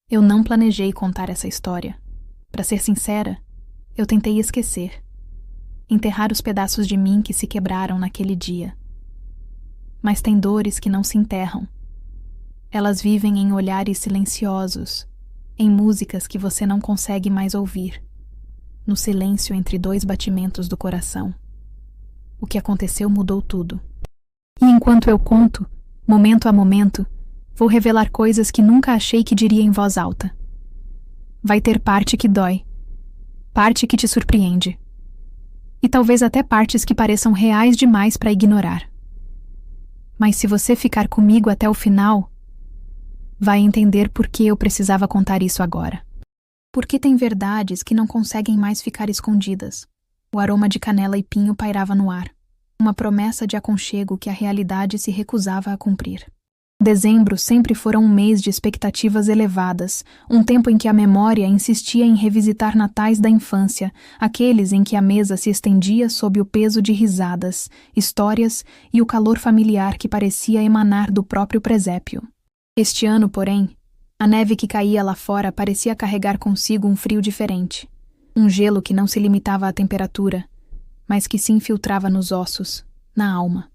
Eu não planejei contar essa história. Para ser sincera, eu tentei esquecer. Enterrar os pedaços de mim que se quebraram naquele dia. Mas tem dores que não se enterram. Elas vivem em olhares silenciosos, em músicas que você não consegue mais ouvir, no silêncio entre dois batimentos do coração. O que aconteceu mudou tudo. E enquanto eu conto, momento a momento, vou revelar coisas que nunca achei que diria em voz alta. Vai ter parte que dói, parte que te surpreende, e talvez até partes que pareçam reais demais para ignorar. Mas se você ficar comigo até o final, vai entender por que eu precisava contar isso agora. Porque tem verdades que não conseguem mais ficar escondidas. O aroma de canela e pinho pairava no ar, uma promessa de aconchego que a realidade se recusava a cumprir. Dezembro sempre fora um mês de expectativas elevadas, um tempo em que a memória insistia em revisitar natais da infância, aqueles em que a mesa se estendia sob o peso de risadas, histórias e o calor familiar que parecia emanar do próprio presépio. Este ano, porém, a neve que caía lá fora parecia carregar consigo um frio diferente, um gelo que não se limitava à temperatura, mas que se infiltrava nos ossos, na alma.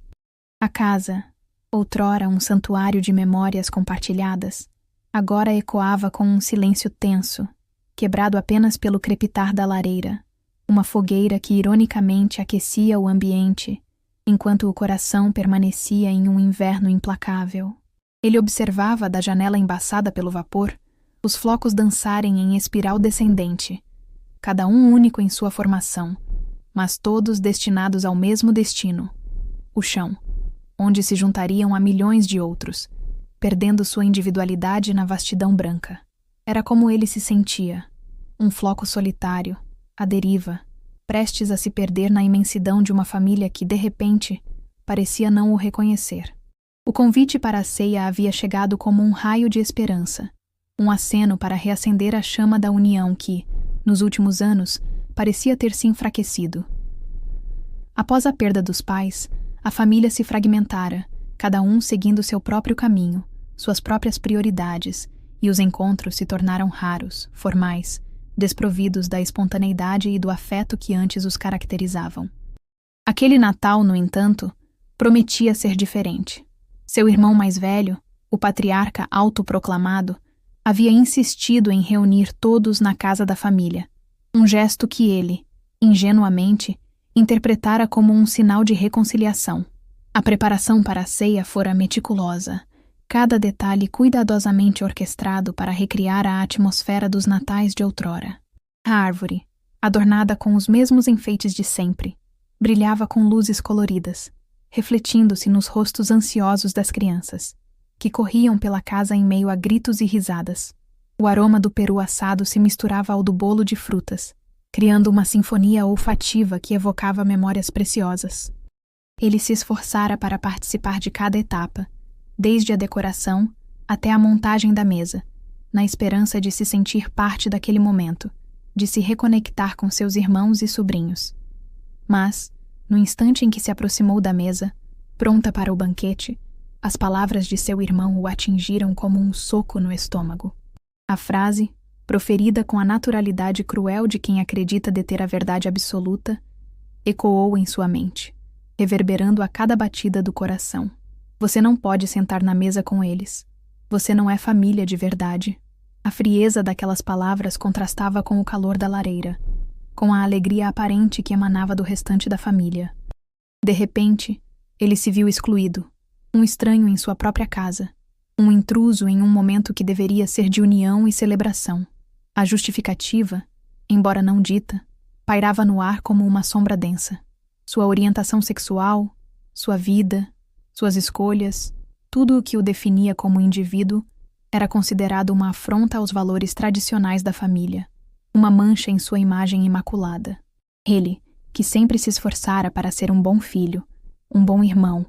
A casa, outrora um santuário de memórias compartilhadas, agora ecoava com um silêncio tenso, quebrado apenas pelo crepitar da lareira, uma fogueira que ironicamente aquecia o ambiente, enquanto o coração permanecia em um inverno implacável. Ele observava da janela embaçada pelo vapor os flocos dançarem em espiral descendente, cada um único em sua formação, mas todos destinados ao mesmo destino, o chão, onde se juntariam a milhões de outros, perdendo sua individualidade na vastidão branca. Era como ele se sentia, um floco solitário, à deriva, prestes a se perder na imensidão de uma família que, de repente, parecia não o reconhecer. O convite para a ceia havia chegado como um raio de esperança, um aceno para reacender a chama da união que, nos últimos anos, parecia ter se enfraquecido. Após a perda dos pais, a família se fragmentara, cada um seguindo seu próprio caminho, suas próprias prioridades, e os encontros se tornaram raros, formais, desprovidos da espontaneidade e do afeto que antes os caracterizavam. Aquele Natal, no entanto, prometia ser diferente. Seu irmão mais velho, o patriarca autoproclamado, havia insistido em reunir todos na casa da família, um gesto que ele, ingenuamente, interpretara como um sinal de reconciliação. A preparação para a ceia fora meticulosa, cada detalhe cuidadosamente orquestrado para recriar a atmosfera dos natais de outrora. A árvore, adornada com os mesmos enfeites de sempre, brilhava com luzes coloridas, refletindo-se nos rostos ansiosos das crianças, que corriam pela casa em meio a gritos e risadas. O aroma do peru assado se misturava ao do bolo de frutas, criando uma sinfonia olfativa que evocava memórias preciosas. Ele se esforçara para participar de cada etapa, desde a decoração até a montagem da mesa, na esperança de se sentir parte daquele momento, de se reconectar com seus irmãos e sobrinhos. Mas, no instante em que se aproximou da mesa, pronta para o banquete, as palavras de seu irmão o atingiram como um soco no estômago. A frase, proferida com a naturalidade cruel de quem acredita deter a verdade absoluta, ecoou em sua mente, reverberando a cada batida do coração. Você não pode sentar na mesa com eles. Você não é família de verdade. A frieza daquelas palavras contrastava com o calor da lareira, com a alegria aparente que emanava do restante da família. De repente, ele se viu excluído, um estranho em sua própria casa, um intruso em um momento que deveria ser de união e celebração. A justificativa, embora não dita, pairava no ar como uma sombra densa. Sua orientação sexual, sua vida, suas escolhas, tudo o que o definia como indivíduo, era considerado uma afronta aos valores tradicionais da família, uma mancha em sua imagem imaculada. Ele, que sempre se esforçara para ser um bom filho, um bom irmão,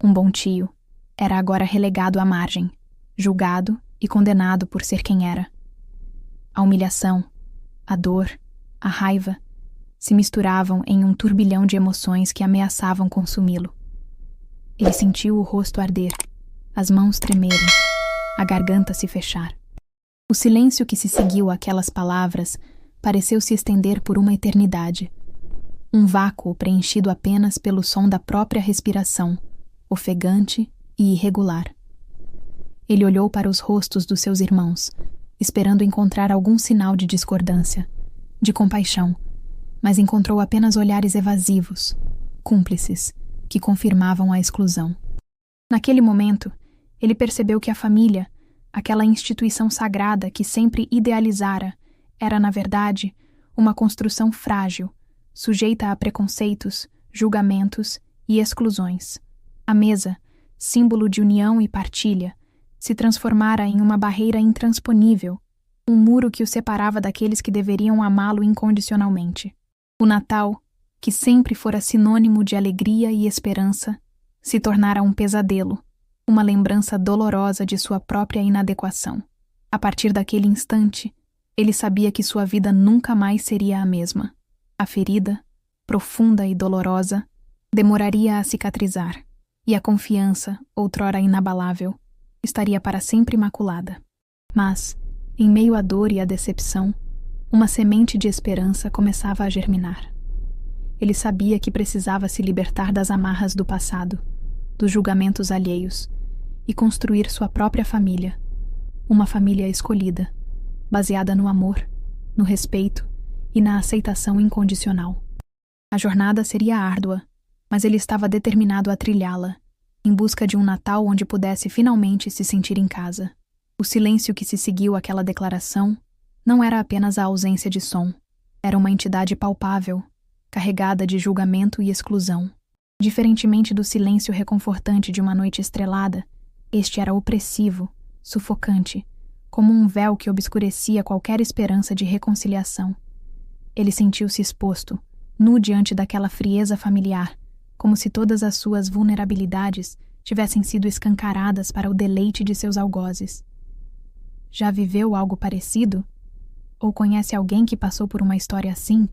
um bom tio, era agora relegado à margem, julgado e condenado por ser quem era. A humilhação, a dor, a raiva se misturavam em um turbilhão de emoções que ameaçavam consumi-lo. Ele sentiu o rosto arder, as mãos tremerem, a garganta se fechar. O silêncio que se seguiu àquelas palavras pareceu se estender por uma eternidade. Um vácuo preenchido apenas pelo som da própria respiração, ofegante e irregular. Ele olhou para os rostos dos seus irmãos, esperando encontrar algum sinal de discordância, de compaixão, mas encontrou apenas olhares evasivos, cúmplices, que confirmavam a exclusão. Naquele momento, ele percebeu que a família, aquela instituição sagrada que sempre idealizara, era, na verdade, uma construção frágil, sujeita a preconceitos, julgamentos e exclusões. A mesa, símbolo de união e partilha, se transformara em uma barreira intransponível, um muro que o separava daqueles que deveriam amá-lo incondicionalmente. O Natal, que sempre fora sinônimo de alegria e esperança, se tornara um pesadelo, uma lembrança dolorosa de sua própria inadequação. A partir daquele instante, ele sabia que sua vida nunca mais seria a mesma. A ferida, profunda e dolorosa, demoraria a cicatrizar, e a confiança, outrora inabalável, estaria para sempre maculada. Mas, em meio à dor e à decepção, uma semente de esperança começava a germinar. Ele sabia que precisava se libertar das amarras do passado, dos julgamentos alheios, e construir sua própria família, uma família escolhida, baseada no amor, no respeito e na aceitação incondicional. A jornada seria árdua, mas ele estava determinado a trilhá-la, em busca de um Natal onde pudesse finalmente se sentir em casa. O silêncio que se seguiu àquela declaração não era apenas a ausência de som, era uma entidade palpável, carregada de julgamento e exclusão. Diferentemente do silêncio reconfortante de uma noite estrelada, este era opressivo, sufocante, como um véu que obscurecia qualquer esperança de reconciliação. Ele sentiu-se exposto, nu diante daquela frieza familiar, como se todas as suas vulnerabilidades tivessem sido escancaradas para o deleite de seus algozes. Já viveu algo parecido? Ou conhece alguém que passou por uma história assim?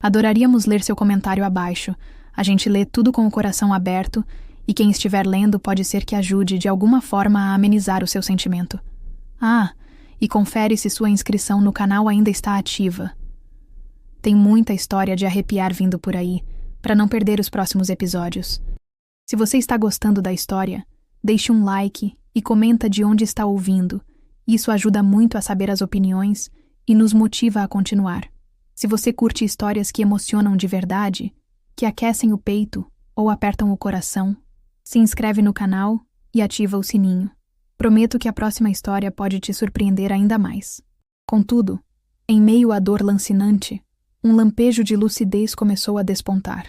Adoraríamos ler seu comentário abaixo. A gente lê tudo com o coração aberto e quem estiver lendo pode ser que ajude de alguma forma a amenizar o seu sentimento. E confere se sua inscrição no canal ainda está ativa. Tem muita história de arrepiar vindo por aí, para não perder os próximos episódios. Se você está gostando da história, deixe um like e comenta de onde está ouvindo. Isso ajuda muito a saber as opiniões e nos motiva a continuar. Se você curte histórias que emocionam de verdade, que aquecem o peito ou apertam o coração, se inscreve no canal e ativa o sininho. Prometo que a próxima história pode te surpreender ainda mais. Contudo, em meio à dor lancinante, um lampejo de lucidez começou a despontar.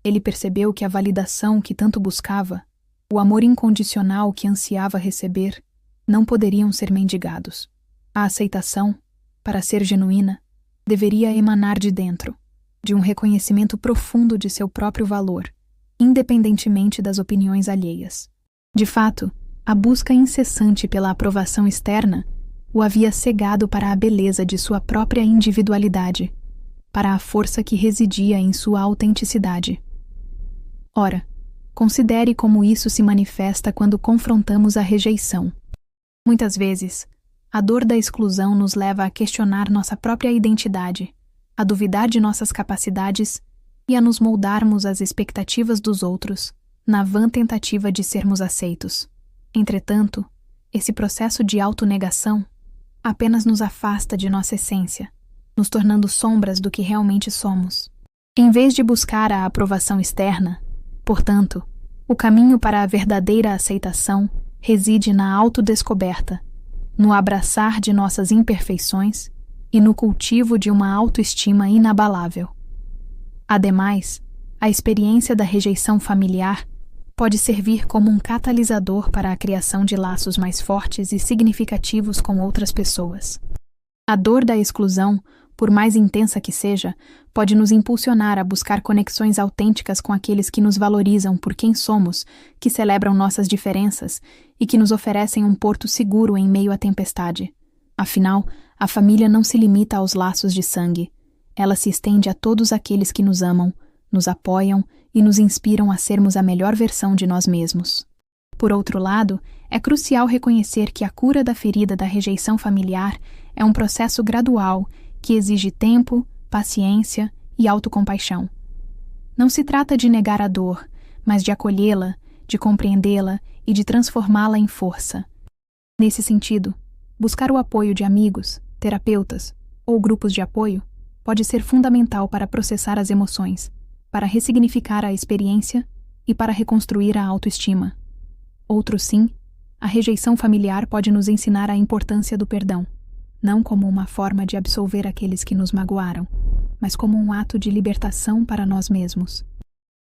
Ele percebeu que a validação que tanto buscava, o amor incondicional que ansiava receber, não poderiam ser mendigados. A aceitação, para ser genuína, deveria emanar de dentro, de um reconhecimento profundo de seu próprio valor, independentemente das opiniões alheias. De fato, a busca incessante pela aprovação externa o havia cegado para a beleza de sua própria individualidade, para a força que residia em sua autenticidade. Ora, considere como isso se manifesta quando confrontamos a rejeição. Muitas vezes, a dor da exclusão nos leva a questionar nossa própria identidade, a duvidar de nossas capacidades e a nos moldarmos às expectativas dos outros, na vã tentativa de sermos aceitos. Entretanto, esse processo de autonegação apenas nos afasta de nossa essência, nos tornando sombras do que realmente somos. Em vez de buscar a aprovação externa, portanto, o caminho para a verdadeira aceitação reside na autodescoberta, no abraçar de nossas imperfeições e no cultivo de uma autoestima inabalável. Ademais, a experiência da rejeição familiar pode servir como um catalisador para a criação de laços mais fortes e significativos com outras pessoas. A dor da exclusão, por mais intensa que seja, pode nos impulsionar a buscar conexões autênticas com aqueles que nos valorizam por quem somos, que celebram nossas diferenças e que nos oferecem um porto seguro em meio à tempestade. Afinal, a família não se limita aos laços de sangue. Ela se estende a todos aqueles que nos amam, nos apoiam e nos inspiram a sermos a melhor versão de nós mesmos. Por outro lado, é crucial reconhecer que a cura da ferida da rejeição familiar é um processo gradual que exige tempo, paciência e autocompaixão. Não se trata de negar a dor, mas de acolhê-la, de compreendê-la e de transformá-la em força. Nesse sentido, buscar o apoio de amigos, terapeutas ou grupos de apoio pode ser fundamental para processar as emoções, para ressignificar a experiência e para reconstruir a autoestima. Outro sim, a rejeição familiar pode nos ensinar a importância do perdão, não como uma forma de absolver aqueles que nos magoaram, mas como um ato de libertação para nós mesmos.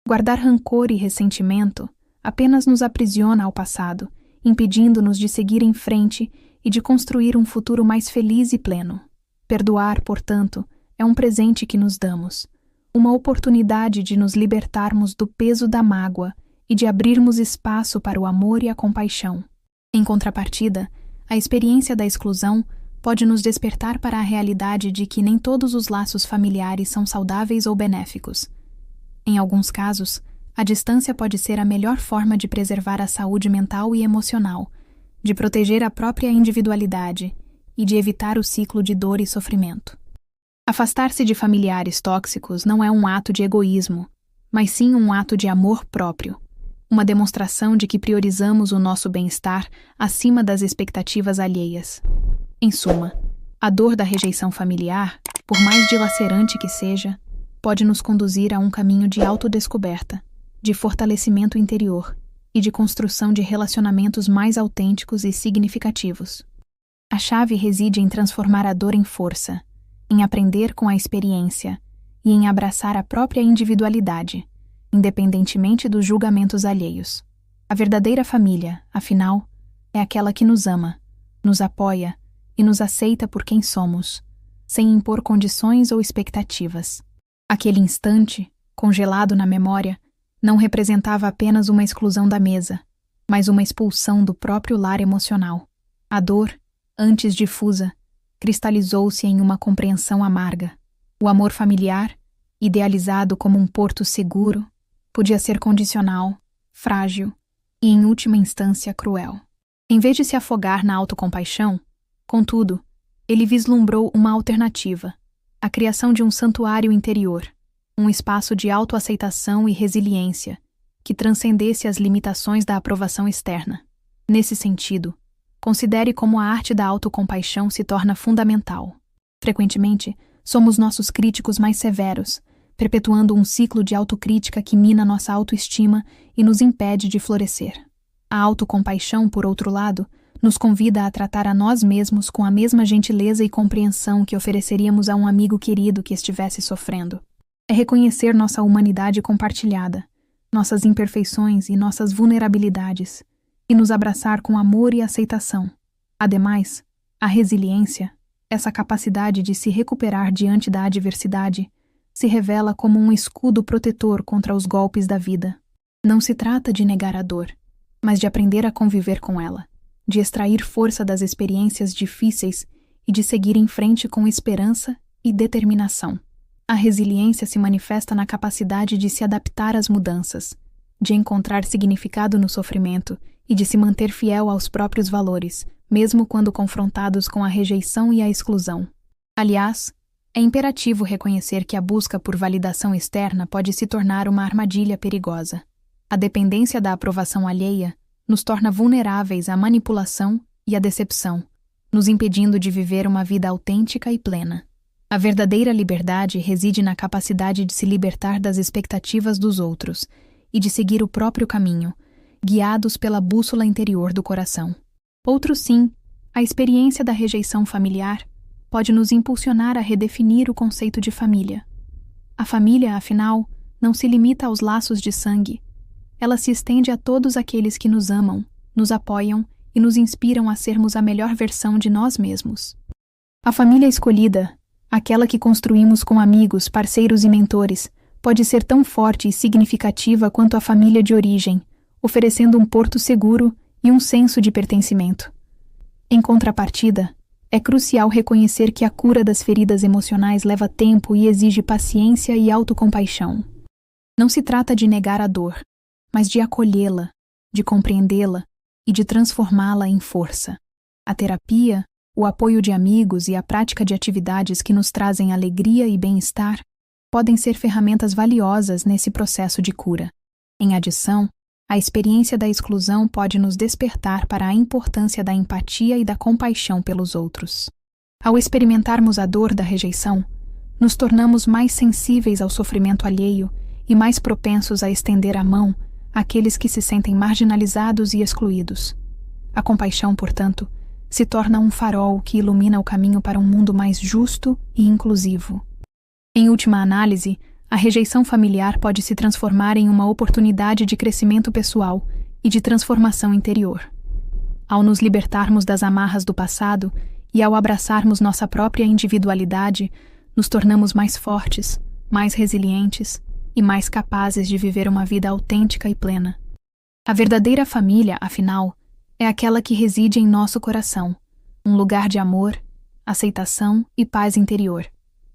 Guardar rancor e ressentimento apenas nos aprisiona ao passado, impedindo-nos de seguir em frente e de construir um futuro mais feliz e pleno. Perdoar, portanto, é um presente que nos damos, uma oportunidade de nos libertarmos do peso da mágoa e de abrirmos espaço para o amor e a compaixão. Em contrapartida, a experiência da exclusão pode nos despertar para a realidade de que nem todos os laços familiares são saudáveis ou benéficos. Em alguns casos, a distância pode ser a melhor forma de preservar a saúde mental e emocional, de proteger a própria individualidade e de evitar o ciclo de dor e sofrimento. Afastar-se de familiares tóxicos não é um ato de egoísmo, mas sim um ato de amor próprio, uma demonstração de que priorizamos o nosso bem-estar acima das expectativas alheias. Em suma, a dor da rejeição familiar, por mais dilacerante que seja, pode nos conduzir a um caminho de autodescoberta, de fortalecimento interior e de construção de relacionamentos mais autênticos e significativos. A chave reside em transformar a dor em força, em aprender com a experiência e em abraçar a própria individualidade, independentemente dos julgamentos alheios. A verdadeira família, afinal, é aquela que nos ama, nos apoia e nos aceita por quem somos, sem impor condições ou expectativas. Aquele instante, congelado na memória, não representava apenas uma exclusão da mesa, mas uma expulsão do próprio lar emocional. A dor, antes difusa, cristalizou-se em uma compreensão amarga. O amor familiar, idealizado como um porto seguro, podia ser condicional, frágil e, em última instância, cruel. Em vez de se afogar na autocompaixão, contudo, ele vislumbrou uma alternativa, a criação de um santuário interior, um espaço de autoaceitação e resiliência, que transcendesse as limitações da aprovação externa. Nesse sentido, considere como a arte da autocompaixão se torna fundamental. Frequentemente, somos nossos críticos mais severos, perpetuando um ciclo de autocrítica que mina nossa autoestima e nos impede de florescer. A autocompaixão, por outro lado, nos convida a tratar a nós mesmos com a mesma gentileza e compreensão que ofereceríamos a um amigo querido que estivesse sofrendo. É reconhecer nossa humanidade compartilhada, nossas imperfeições e nossas vulnerabilidades, e nos abraçar com amor e aceitação. Ademais, a resiliência, essa capacidade de se recuperar diante da adversidade, se revela como um escudo protetor contra os golpes da vida. Não se trata de negar a dor, mas de aprender a conviver com ela, de extrair força das experiências difíceis e de seguir em frente com esperança e determinação. A resiliência se manifesta na capacidade de se adaptar às mudanças, de encontrar significado no sofrimento e de se manter fiel aos próprios valores, mesmo quando confrontados com a rejeição e a exclusão. Aliás, é imperativo reconhecer que a busca por validação externa pode se tornar uma armadilha perigosa. A dependência da aprovação alheia nos torna vulneráveis à manipulação e à decepção, nos impedindo de viver uma vida autêntica e plena. A verdadeira liberdade reside na capacidade de se libertar das expectativas dos outros e de seguir o próprio caminho, guiados pela bússola interior do coração. Outro sim, a experiência da rejeição familiar pode nos impulsionar a redefinir o conceito de família. A família, afinal, não se limita aos laços de sangue. Ela se estende a todos aqueles que nos amam, nos apoiam e nos inspiram a sermos a melhor versão de nós mesmos. A família escolhida, aquela que construímos com amigos, parceiros e mentores, pode ser tão forte e significativa quanto a família de origem, oferecendo um porto seguro e um senso de pertencimento. Em contrapartida, é crucial reconhecer que a cura das feridas emocionais leva tempo e exige paciência e autocompaixão. Não se trata de negar a dor, mas de acolhê-la, de compreendê-la e de transformá-la em força. A terapia, o apoio de amigos e a prática de atividades que nos trazem alegria e bem-estar podem ser ferramentas valiosas nesse processo de cura. Em adição, a experiência da exclusão pode nos despertar para a importância da empatia e da compaixão pelos outros. Ao experimentarmos a dor da rejeição, nos tornamos mais sensíveis ao sofrimento alheio e mais propensos a estender a mão àqueles que se sentem marginalizados e excluídos. A compaixão, portanto, se torna um farol que ilumina o caminho para um mundo mais justo e inclusivo. Em última análise, a rejeição familiar pode se transformar em uma oportunidade de crescimento pessoal e de transformação interior. Ao nos libertarmos das amarras do passado e ao abraçarmos nossa própria individualidade, nos tornamos mais fortes, mais resilientes e mais capazes de viver uma vida autêntica e plena. A verdadeira família, afinal, é aquela que reside em nosso coração, um lugar de amor, aceitação e paz interior.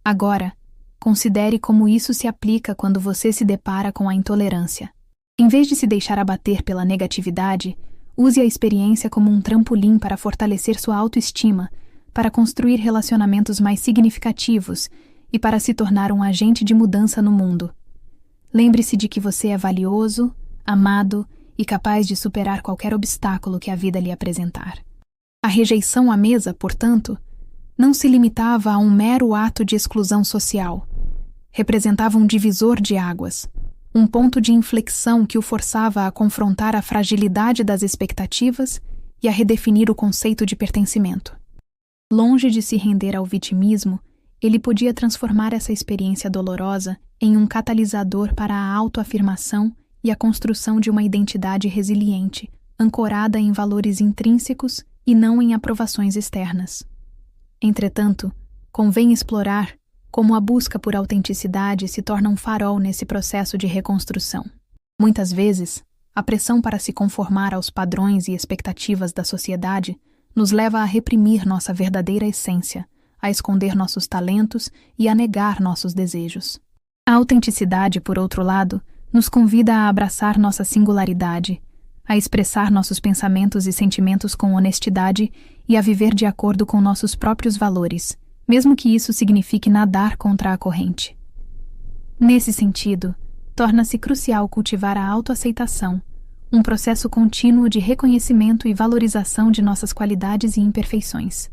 Agora, considere como isso se aplica quando você se depara com a intolerância. Em vez de se deixar abater pela negatividade, use a experiência como um trampolim para fortalecer sua autoestima, para construir relacionamentos mais significativos e para se tornar um agente de mudança no mundo. Lembre-se de que você é valioso, amado e capaz de superar qualquer obstáculo que a vida lhe apresentar. A rejeição à mesa, portanto, não se limitava a um mero ato de exclusão social. Representava um divisor de águas, um ponto de inflexão que o forçava a confrontar a fragilidade das expectativas e a redefinir o conceito de pertencimento. Longe de se render ao vitimismo, ele podia transformar essa experiência dolorosa em um catalisador para a autoafirmação e a construção de uma identidade resiliente, ancorada em valores intrínsecos e não em aprovações externas. Entretanto, convém explorar como a busca por autenticidade se torna um farol nesse processo de reconstrução. Muitas vezes, a pressão para se conformar aos padrões e expectativas da sociedade nos leva a reprimir nossa verdadeira essência, a esconder nossos talentos e a negar nossos desejos. A autenticidade, por outro lado, nos convida a abraçar nossa singularidade, a expressar nossos pensamentos e sentimentos com honestidade e a viver de acordo com nossos próprios valores, mesmo que isso signifique nadar contra a corrente. Nesse sentido, torna-se crucial cultivar a autoaceitação, um processo contínuo de reconhecimento e valorização de nossas qualidades e imperfeições.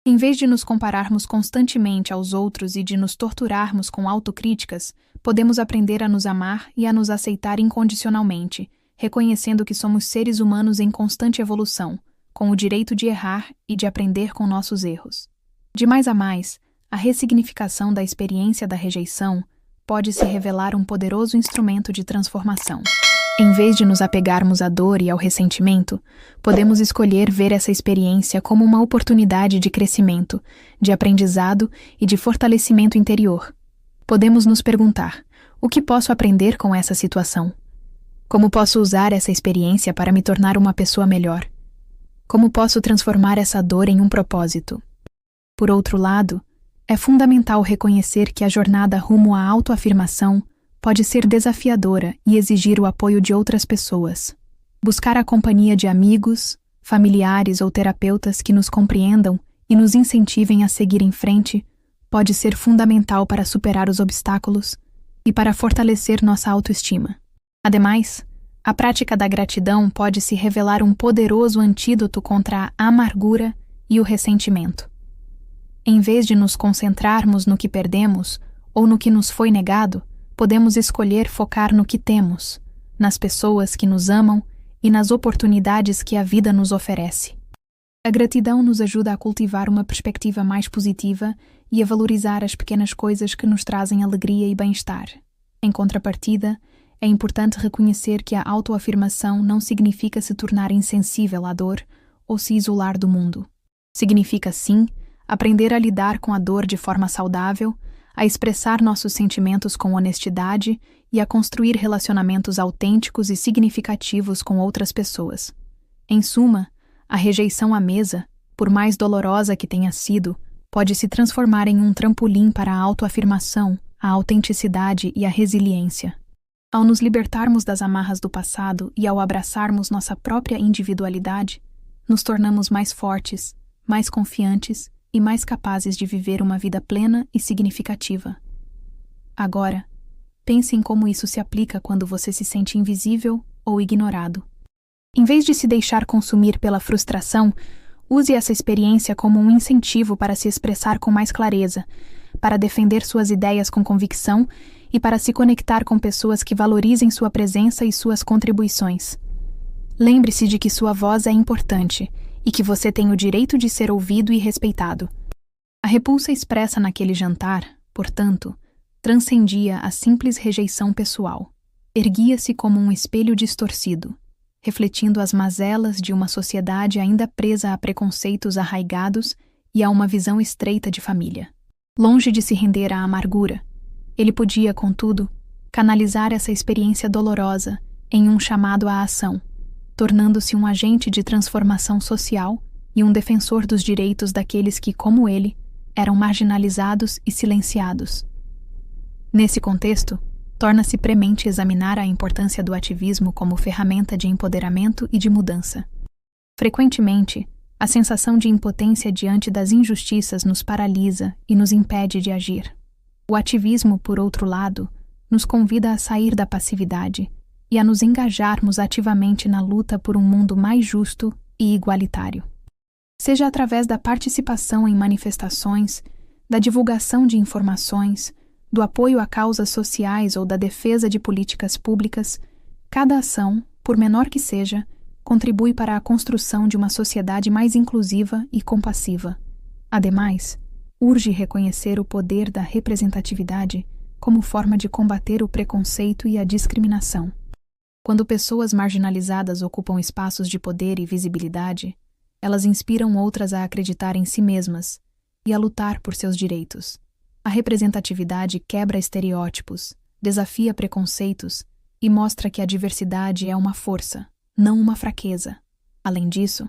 Em vez de nos compararmos constantemente aos outros e de nos torturarmos com autocríticas, podemos aprender a nos amar e a nos aceitar incondicionalmente, reconhecendo que somos seres humanos em constante evolução, com o direito de errar e de aprender com nossos erros. De mais a mais, a ressignificação da experiência da rejeição pode se revelar um poderoso instrumento de transformação. Em vez de nos apegarmos à dor e ao ressentimento, podemos escolher ver essa experiência como uma oportunidade de crescimento, de aprendizado e de fortalecimento interior. Podemos nos perguntar: o que posso aprender com essa situação? Como posso usar essa experiência para me tornar uma pessoa melhor? Como posso transformar essa dor em um propósito? Por outro lado, é fundamental reconhecer que a jornada rumo à autoafirmação pode ser desafiadora e exigir o apoio de outras pessoas. Buscar a companhia de amigos, familiares ou terapeutas que nos compreendam e nos incentivem a seguir em frente pode ser fundamental para superar os obstáculos e para fortalecer nossa autoestima. Ademais, a prática da gratidão pode se revelar um poderoso antídoto contra a amargura e o ressentimento. Em vez de nos concentrarmos no que perdemos ou no que nos foi negado, podemos escolher focar no que temos, nas pessoas que nos amam e nas oportunidades que a vida nos oferece. A gratidão nos ajuda a cultivar uma perspectiva mais positiva e a valorizar as pequenas coisas que nos trazem alegria e bem-estar. Em contrapartida, é importante reconhecer que a autoafirmação não significa se tornar insensível à dor ou se isolar do mundo. Significa, sim, aprender a lidar com a dor de forma saudável, a expressar nossos sentimentos com honestidade e a construir relacionamentos autênticos e significativos com outras pessoas. Em suma, a rejeição à mesa, por mais dolorosa que tenha sido, pode se transformar em um trampolim para a autoafirmação, a autenticidade e a resiliência. Ao nos libertarmos das amarras do passado e ao abraçarmos nossa própria individualidade, nos tornamos mais fortes, mais confiantes e mais capazes de viver uma vida plena e significativa. Agora, pense em como isso se aplica quando você se sente invisível ou ignorado. Em vez de se deixar consumir pela frustração, use essa experiência como um incentivo para se expressar com mais clareza, para defender suas ideias com convicção e para se conectar com pessoas que valorizem sua presença e suas contribuições. Lembre-se de que sua voz é importante e que você tem o direito de ser ouvido e respeitado. A repulsa expressa naquele jantar, portanto, transcendia a simples rejeição pessoal. Erguia-se como um espelho distorcido, refletindo as mazelas de uma sociedade ainda presa a preconceitos arraigados e a uma visão estreita de família. Longe de se render à amargura, ele podia, contudo, canalizar essa experiência dolorosa em um chamado à ação, tornando-se um agente de transformação social e um defensor dos direitos daqueles que, como ele, eram marginalizados e silenciados. Nesse contexto, torna-se premente examinar a importância do ativismo como ferramenta de empoderamento e de mudança. Frequentemente, a sensação de impotência diante das injustiças nos paralisa e nos impede de agir. O ativismo, por outro lado, nos convida a sair da passividade e a nos engajarmos ativamente na luta por um mundo mais justo e igualitário. Seja através da participação em manifestações, da divulgação de informações, do apoio a causas sociais ou da defesa de políticas públicas, cada ação, por menor que seja, contribui para a construção de uma sociedade mais inclusiva e compassiva. Ademais, urge reconhecer o poder da representatividade como forma de combater o preconceito e a discriminação. Quando pessoas marginalizadas ocupam espaços de poder e visibilidade, elas inspiram outras a acreditar em si mesmas e a lutar por seus direitos. A representatividade quebra estereótipos, desafia preconceitos e mostra que a diversidade é uma força, não uma fraqueza. Além disso,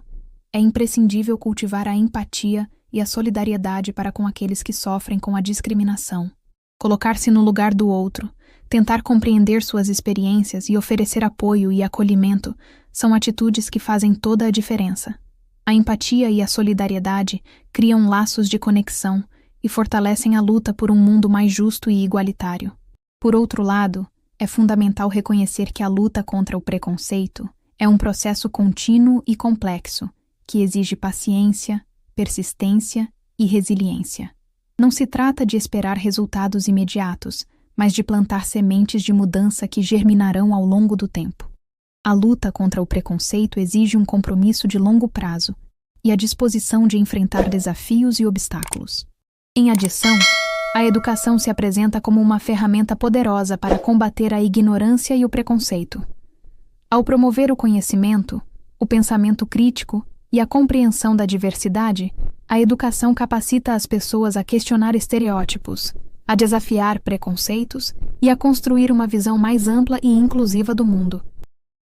é imprescindível cultivar a empatia e a solidariedade para com aqueles que sofrem com a discriminação. Colocar-se no lugar do outro, tentar compreender suas experiências e oferecer apoio e acolhimento são atitudes que fazem toda a diferença. A empatia e a solidariedade criam laços de conexão e fortalecem a luta por um mundo mais justo e igualitário. Por outro lado, é fundamental reconhecer que a luta contra o preconceito é um processo contínuo e complexo, que exige paciência, persistência e resiliência. Não se trata de esperar resultados imediatos, mas de plantar sementes de mudança que germinarão ao longo do tempo. A luta contra o preconceito exige um compromisso de longo prazo e a disposição de enfrentar desafios e obstáculos. Em adição, a educação se apresenta como uma ferramenta poderosa para combater a ignorância e o preconceito. Ao promover o conhecimento, o pensamento crítico e a compreensão da diversidade, a educação capacita as pessoas a questionar estereótipos, a desafiar preconceitos e a construir uma visão mais ampla e inclusiva do mundo.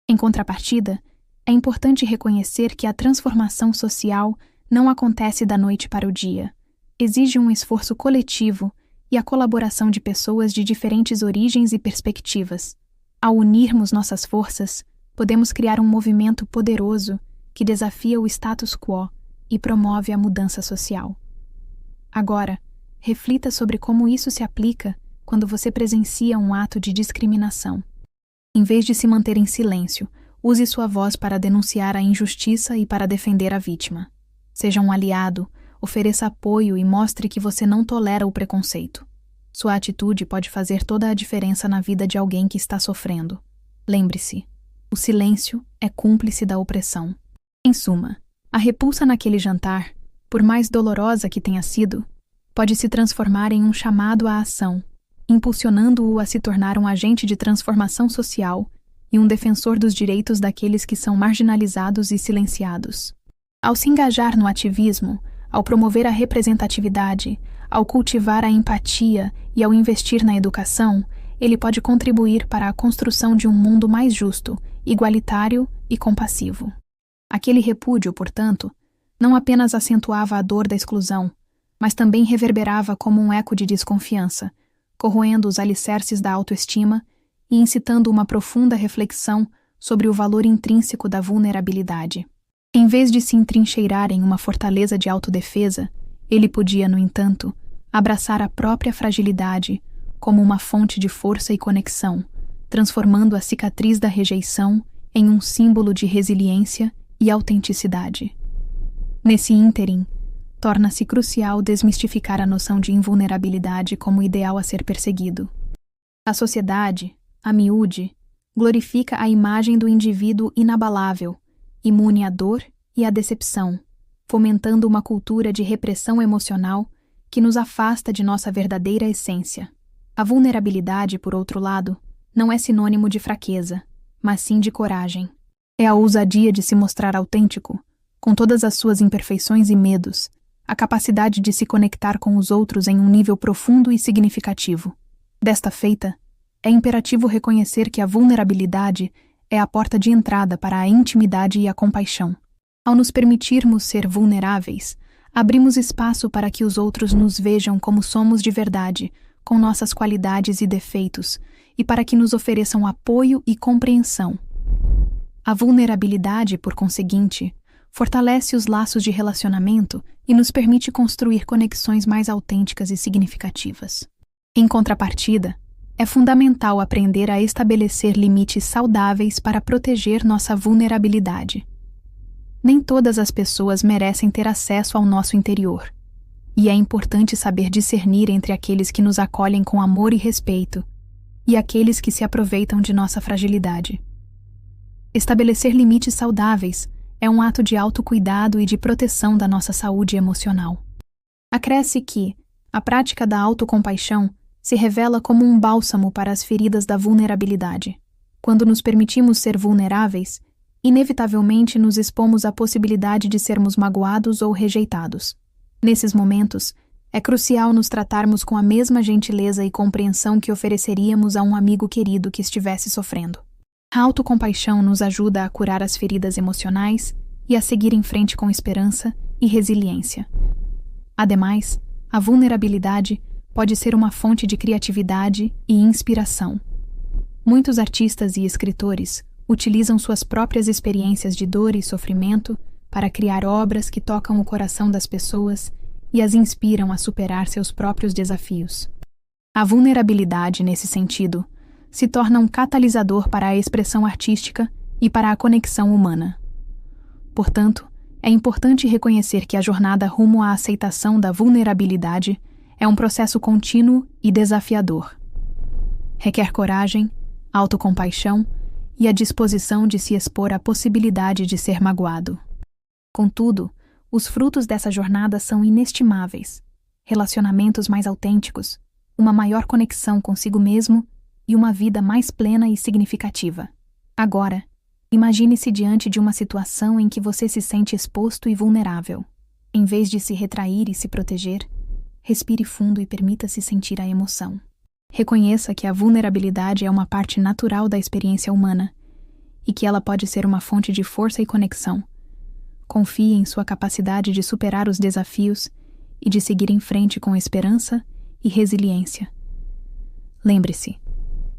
Em contrapartida, é importante reconhecer que a transformação social não acontece da noite para o dia. Exige um esforço coletivo e a colaboração de pessoas de diferentes origens e perspectivas. Ao unirmos nossas forças, podemos criar um movimento poderoso que desafia o status quo e promove a mudança social. Agora, reflita sobre como isso se aplica quando você presencia um ato de discriminação. Em vez de se manter em silêncio, use sua voz para denunciar a injustiça e para defender a vítima. Seja um aliado, ofereça apoio e mostre que você não tolera o preconceito. Sua atitude pode fazer toda a diferença na vida de alguém que está sofrendo. Lembre-se, o silêncio é cúmplice da opressão. Em suma, a repulsa naquele jantar, por mais dolorosa que tenha sido, pode se transformar em um chamado à ação, impulsionando-o a se tornar um agente de transformação social e um defensor dos direitos daqueles que são marginalizados e silenciados. Ao se engajar no ativismo, ao promover a representatividade, ao cultivar a empatia e ao investir na educação, ele pode contribuir para a construção de um mundo mais justo, igualitário e compassivo. Aquele repúdio, portanto, não apenas acentuava a dor da exclusão, mas também reverberava como um eco de desconfiança, corroendo os alicerces da autoestima e incitando uma profunda reflexão sobre o valor intrínseco da vulnerabilidade. Em vez de se entrincheirar em uma fortaleza de autodefesa, ele podia, no entanto, abraçar a própria fragilidade como uma fonte de força e conexão, transformando a cicatriz da rejeição em um símbolo de resiliência e autenticidade. Nesse ínterim, torna-se crucial desmistificar a noção de invulnerabilidade como ideal a ser perseguido. A sociedade, a miúde, glorifica a imagem do indivíduo inabalável, imune à dor e à decepção, fomentando uma cultura de repressão emocional que nos afasta de nossa verdadeira essência. A vulnerabilidade, por outro lado, não é sinônimo de fraqueza, mas sim de coragem. É a ousadia de se mostrar autêntico, com todas as suas imperfeições e medos, a capacidade de se conectar com os outros em um nível profundo e significativo. Desta feita, é imperativo reconhecer que a vulnerabilidade é a porta de entrada para a intimidade e a compaixão. Ao nos permitirmos ser vulneráveis, abrimos espaço para que os outros nos vejam como somos de verdade, com nossas qualidades e defeitos, e para que nos ofereçam apoio e compreensão. A vulnerabilidade, por conseguinte, fortalece os laços de relacionamento e nos permite construir conexões mais autênticas e significativas. Em contrapartida, é fundamental aprender a estabelecer limites saudáveis para proteger nossa vulnerabilidade. Nem todas as pessoas merecem ter acesso ao nosso interior, e é importante saber discernir entre aqueles que nos acolhem com amor e respeito e aqueles que se aproveitam de nossa fragilidade. Estabelecer limites saudáveis é um ato de autocuidado e de proteção da nossa saúde emocional. Acresce que a prática da autocompaixão se revela como um bálsamo para as feridas da vulnerabilidade. Quando nos permitimos ser vulneráveis, inevitavelmente nos expomos à possibilidade de sermos magoados ou rejeitados. Nesses momentos, é crucial nos tratarmos com a mesma gentileza e compreensão que ofereceríamos a um amigo querido que estivesse sofrendo. A autocompaixão nos ajuda a curar as feridas emocionais e a seguir em frente com esperança e resiliência. Ademais, a vulnerabilidade pode ser uma fonte de criatividade e inspiração. Muitos artistas e escritores utilizam suas próprias experiências de dor e sofrimento para criar obras que tocam o coração das pessoas e as inspiram a superar seus próprios desafios. A vulnerabilidade, nesse sentido, se torna um catalisador para a expressão artística e para a conexão humana. Portanto, é importante reconhecer que a jornada rumo à aceitação da vulnerabilidade é um processo contínuo e desafiador. Requer coragem, autocompaixão e a disposição de se expor à possibilidade de ser magoado. Contudo, os frutos dessa jornada são inestimáveis: relacionamentos mais autênticos, uma maior conexão consigo mesmo e uma vida mais plena e significativa. Agora, imagine-se diante de uma situação em que você se sente exposto e vulnerável. Em vez de se retrair e se proteger, respire fundo e permita-se sentir a emoção. Reconheça que a vulnerabilidade é uma parte natural da experiência humana e que ela pode ser uma fonte de força e conexão. Confie em sua capacidade de superar os desafios e de seguir em frente com esperança e resiliência. Lembre-se,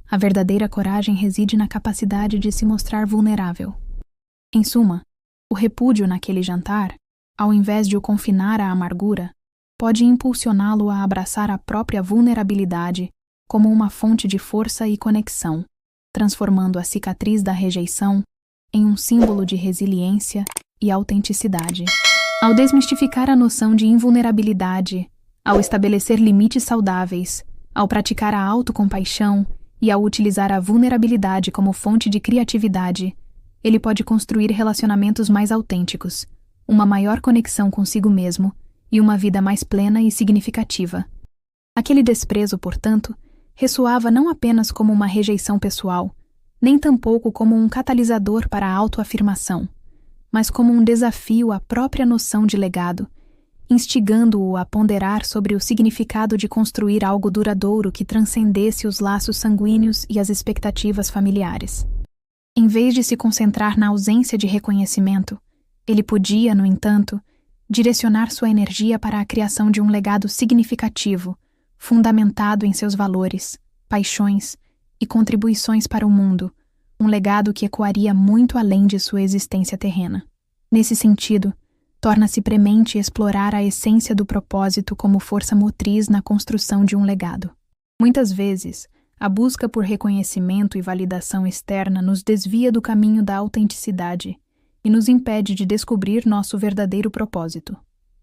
a verdadeira coragem reside na capacidade de se mostrar vulnerável. Em suma, o repúdio naquele jantar, ao invés de o confinar à amargura, pode impulsioná-lo a abraçar a própria vulnerabilidade como uma fonte de força e conexão, transformando a cicatriz da rejeição em um símbolo de resiliência e autenticidade. Ao desmistificar a noção de invulnerabilidade, ao estabelecer limites saudáveis, ao praticar a autocompaixão e ao utilizar a vulnerabilidade como fonte de criatividade, ele pode construir relacionamentos mais autênticos, uma maior conexão consigo mesmo e uma vida mais plena e significativa. Aquele desprezo, portanto, ressoava não apenas como uma rejeição pessoal, nem tampouco como um catalisador para a autoafirmação, mas como um desafio à própria noção de legado, instigando-o a ponderar sobre o significado de construir algo duradouro que transcendesse os laços sanguíneos e as expectativas familiares. Em vez de se concentrar na ausência de reconhecimento, ele podia, no entanto, direcionar sua energia para a criação de um legado significativo, fundamentado em seus valores, paixões e contribuições para o mundo, um legado que ecoaria muito além de sua existência terrena. Nesse sentido, torna-se premente explorar a essência do propósito como força motriz na construção de um legado. Muitas vezes, a busca por reconhecimento e validação externa nos desvia do caminho da autenticidade e nos impede de descobrir nosso verdadeiro propósito.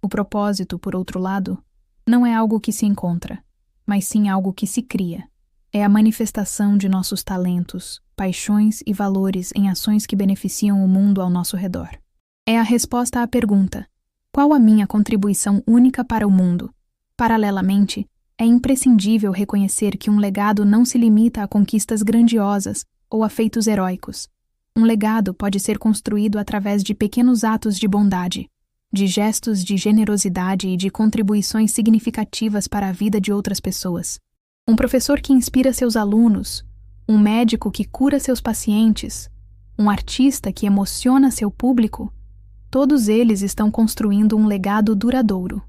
O propósito, por outro lado, não é algo que se encontra, mas sim algo que se cria. É a manifestação de nossos talentos, paixões e valores em ações que beneficiam o mundo ao nosso redor. É a resposta à pergunta: qual a minha contribuição única para o mundo? Paralelamente, é imprescindível reconhecer que um legado não se limita a conquistas grandiosas ou a feitos heróicos. Um legado pode ser construído através de pequenos atos de bondade, de gestos de generosidade e de contribuições significativas para a vida de outras pessoas. Um professor que inspira seus alunos, um médico que cura seus pacientes, um artista que emociona seu público, todos eles estão construindo um legado duradouro.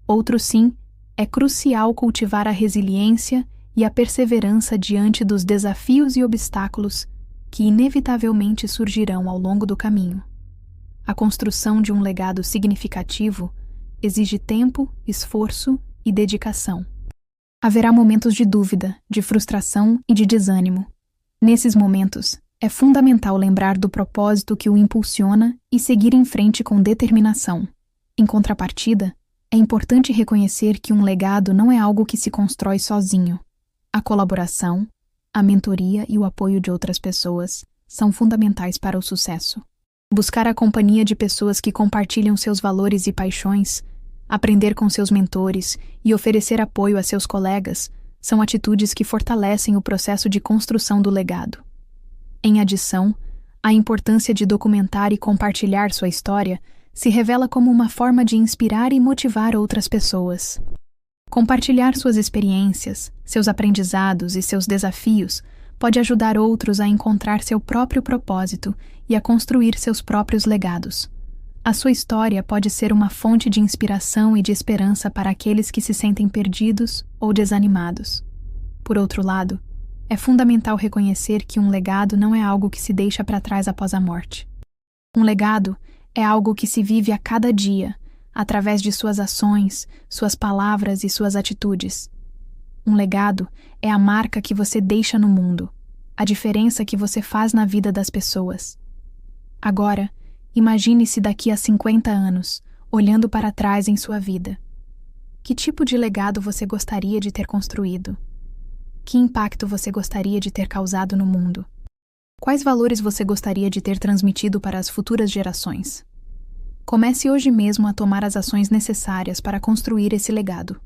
Outro sim, é crucial cultivar a resiliência e a perseverança diante dos desafios e obstáculos que inevitavelmente surgirão ao longo do caminho. A construção de um legado significativo exige tempo, esforço e dedicação. Haverá momentos de dúvida, de frustração e de desânimo. Nesses momentos, é fundamental lembrar do propósito que o impulsiona e seguir em frente com determinação. Em contrapartida, é importante reconhecer que um legado não é algo que se constrói sozinho. A colaboração, a mentoria e o apoio de outras pessoas são fundamentais para o sucesso. Buscar a companhia de pessoas que compartilham seus valores e paixões, aprender com seus mentores e oferecer apoio a seus colegas são atitudes que fortalecem o processo de construção do legado. Em adição, a importância de documentar e compartilhar sua história se revela como uma forma de inspirar e motivar outras pessoas. Compartilhar suas experiências, seus aprendizados e seus desafios pode ajudar outros a encontrar seu próprio propósito e a construir seus próprios legados. A sua história pode ser uma fonte de inspiração e de esperança para aqueles que se sentem perdidos ou desanimados. Por outro lado, é fundamental reconhecer que um legado não é algo que se deixa para trás após a morte. Um legado é algo que se vive a cada dia, através de suas ações, suas palavras e suas atitudes. Um legado é a marca que você deixa no mundo, a diferença que você faz na vida das pessoas. Agora, imagine-se daqui a 50 anos, olhando para trás em sua vida. Que tipo de legado você gostaria de ter construído? Que impacto você gostaria de ter causado no mundo? Quais valores você gostaria de ter transmitido para as futuras gerações? Comece hoje mesmo a tomar as ações necessárias para construir esse legado.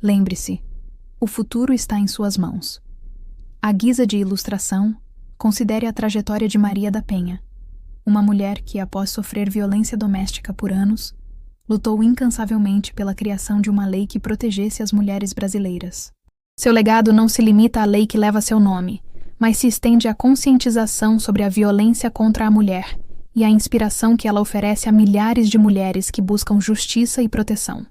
Lembre-se, o futuro está em suas mãos. À guisa de ilustração, considere a trajetória de Maria da Penha, uma mulher que, após sofrer violência doméstica por anos, lutou incansavelmente pela criação de uma lei que protegesse as mulheres brasileiras. Seu legado não se limita à lei que leva seu nome, mas se estende à conscientização sobre a violência contra a mulher e à inspiração que ela oferece a milhares de mulheres que buscam justiça e proteção.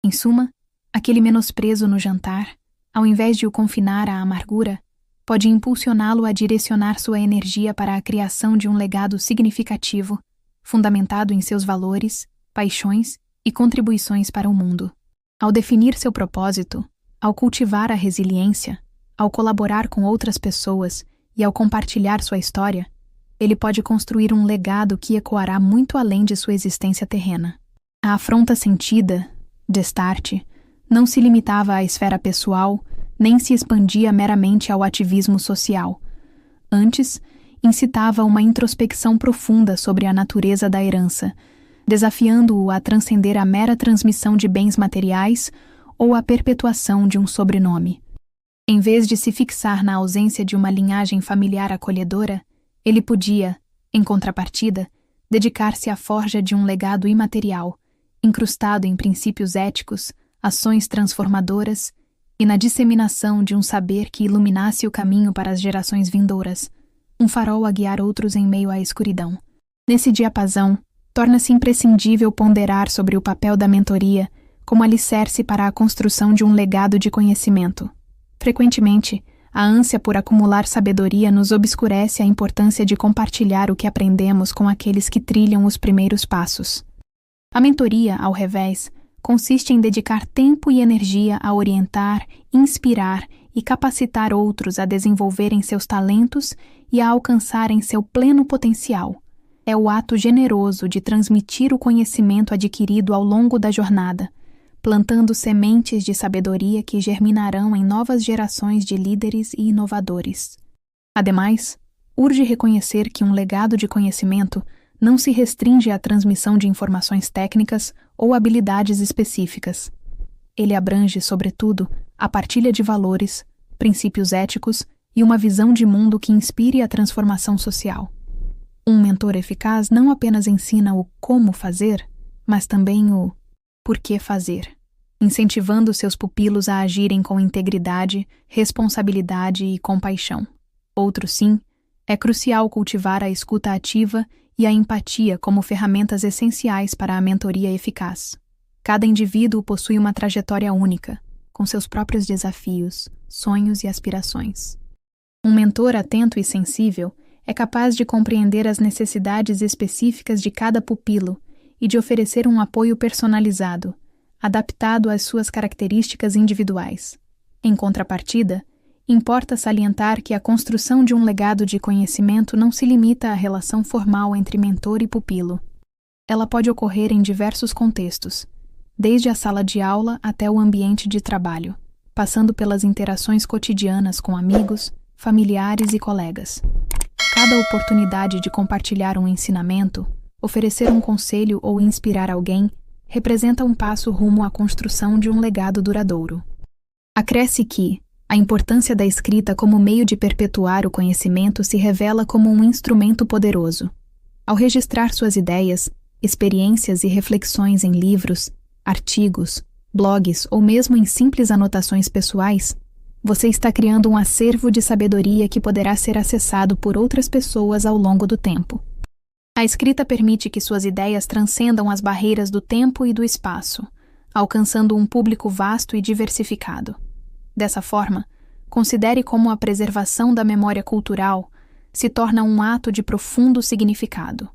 Em suma, aquele menosprezo no jantar, ao invés de o confinar à amargura, pode impulsioná-lo a direcionar sua energia para a criação de um legado significativo, fundamentado em seus valores, paixões e contribuições para o mundo. Ao definir seu propósito, ao cultivar a resiliência, ao colaborar com outras pessoas e ao compartilhar sua história, ele pode construir um legado que ecoará muito além de sua existência terrena. A afronta sentida, Destarte, não se limitava à esfera pessoal, nem se expandia meramente ao ativismo social. Antes, incitava uma introspecção profunda sobre a natureza da herança, desafiando-o a transcender a mera transmissão de bens materiais ou a perpetuação de um sobrenome. Em vez de se fixar na ausência de uma linhagem familiar acolhedora, ele podia, em contrapartida, dedicar-se à forja de um legado imaterial, incrustado em princípios éticos, ações transformadoras e na disseminação de um saber que iluminasse o caminho para as gerações vindouras, um farol a guiar outros em meio à escuridão. Nesse diapasão, torna-se imprescindível ponderar sobre o papel da mentoria como alicerce para a construção de um legado de conhecimento. Frequentemente, A ânsia por acumular sabedoria nos obscurece a importância de compartilhar o que aprendemos com aqueles que trilham os primeiros passos. A mentoria, ao revés, consiste em dedicar tempo e energia a orientar, inspirar e capacitar outros a desenvolverem seus talentos e a alcançarem seu pleno potencial. É o ato generoso de transmitir o conhecimento adquirido ao longo da jornada, plantando sementes de sabedoria que germinarão em novas gerações de líderes e inovadores. Ademais, urge reconhecer que um legado de conhecimento não se restringe à transmissão de informações técnicas ou habilidades específicas. Ele abrange, sobretudo, a partilha de valores, princípios éticos e uma visão de mundo que inspire a transformação social. Um mentor eficaz não apenas ensina o como fazer, mas também o por que fazer, incentivando seus pupilos a agirem com integridade, responsabilidade e compaixão. Outro sim, é crucial cultivar a escuta ativa e a empatia como ferramentas essenciais para a mentoria eficaz. Cada indivíduo possui uma trajetória única, com seus próprios desafios, sonhos e aspirações. Um mentor atento e sensível é capaz de compreender as necessidades específicas de cada pupilo e de oferecer um apoio personalizado, adaptado às suas características individuais. Em contrapartida, importa salientar que a construção de um legado de conhecimento não se limita à relação formal entre mentor e pupilo. Ela pode ocorrer em diversos contextos, desde a sala de aula até o ambiente de trabalho, passando pelas interações cotidianas com amigos, familiares e colegas. Cada oportunidade de compartilhar um ensinamento, oferecer um conselho ou inspirar alguém, representa um passo rumo à construção de um legado duradouro. Acresce que a importância da escrita como meio de perpetuar o conhecimento se revela como um instrumento poderoso. Ao registrar suas ideias, experiências e reflexões em livros, artigos, blogs ou mesmo em simples anotações pessoais, você está criando um acervo de sabedoria que poderá ser acessado por outras pessoas ao longo do tempo. A escrita permite que suas ideias transcendam as barreiras do tempo e do espaço, alcançando um público vasto e diversificado. Dessa forma, considere como a preservação da memória cultural se torna um ato de profundo significado.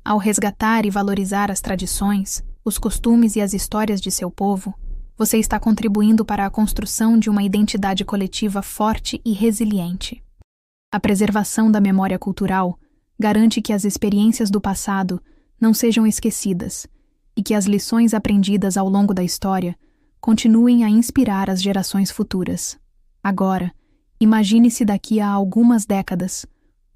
Ao resgatar e valorizar as tradições, os costumes e as histórias de seu povo, você está contribuindo para a construção de uma identidade coletiva forte e resiliente. A preservação da memória cultural garante que as experiências do passado não sejam esquecidas e que as lições aprendidas ao longo da história continuem a inspirar as gerações futuras. Agora, imagine-se daqui a algumas décadas,